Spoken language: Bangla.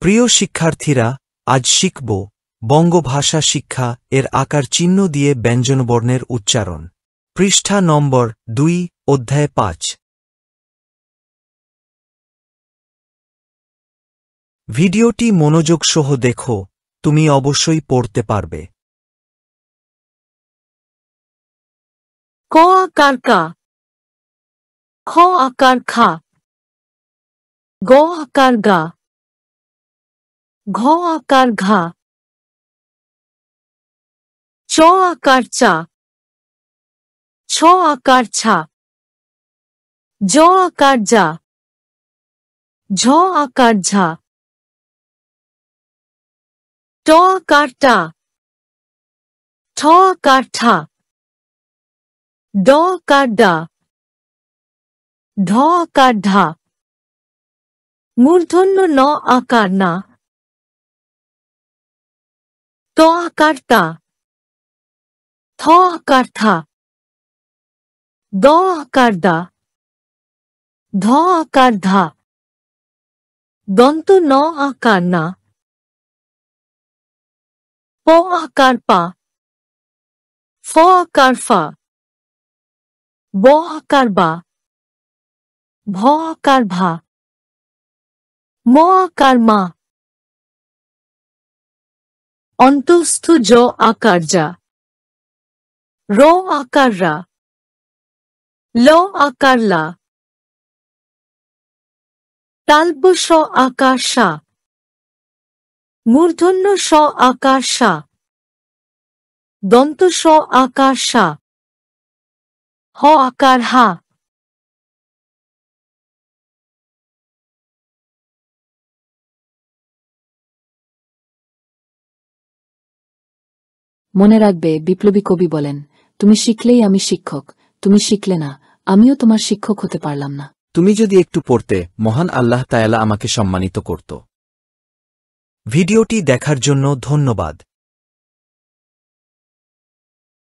প্রিয় শিক্ষার্থীরা, আজ শিখব বঙ্গভাষা শিক্ষা এর আকার চিহ্ন দিয়ে ব্যঞ্জনবর্ণের উচ্চারণ। পৃষ্ঠা নম্বর 2, অধ্যায় 5। ভিডিওটি মনোযোগ সহ দেখো, তুমি অবশ্যই পড়তে পারবে। ক আকার কা, খ আকার খা, গ আকার গা, ঘ আকার ঘা, চ আকার চা, ছ আকার ছা, জ আকার যা, ঝ আকার ঝা, ট আকার টা, ঠ আকার ঠা, ড আকার ডা, ঢ আকার ঢা, মূর্ধন্য ন আকার না, ত আকার তা, থ আকার থা, দ আকার দা, ধ আকার ধা, দন্ত ন আকার না, প আকার পা, ফ আকার ফা, ব আকার বা, ভ আকার ভা, ম আকার মা, অন্তঃস্থ জ আকার যা, র আকার রা, ল আকার লা, তালব্য স আকার সা, মূর্ধন্য স আকার সা, দন্ত স আকার সা, হ আকার হা। মনে রাখবে, বিপ্লবী কবি বলেন, তুমি শিখলেই আমি শিক্ষক, তুমি শিখলে না, আমিও তোমার শিক্ষক হতে পারলাম না। তুমি যদি একটু পড়তে, মহান আল্লাহ তাআলা আমাকে সম্মানিত করত। ভিডিওটি দেখার জন্য ধন্যবাদ।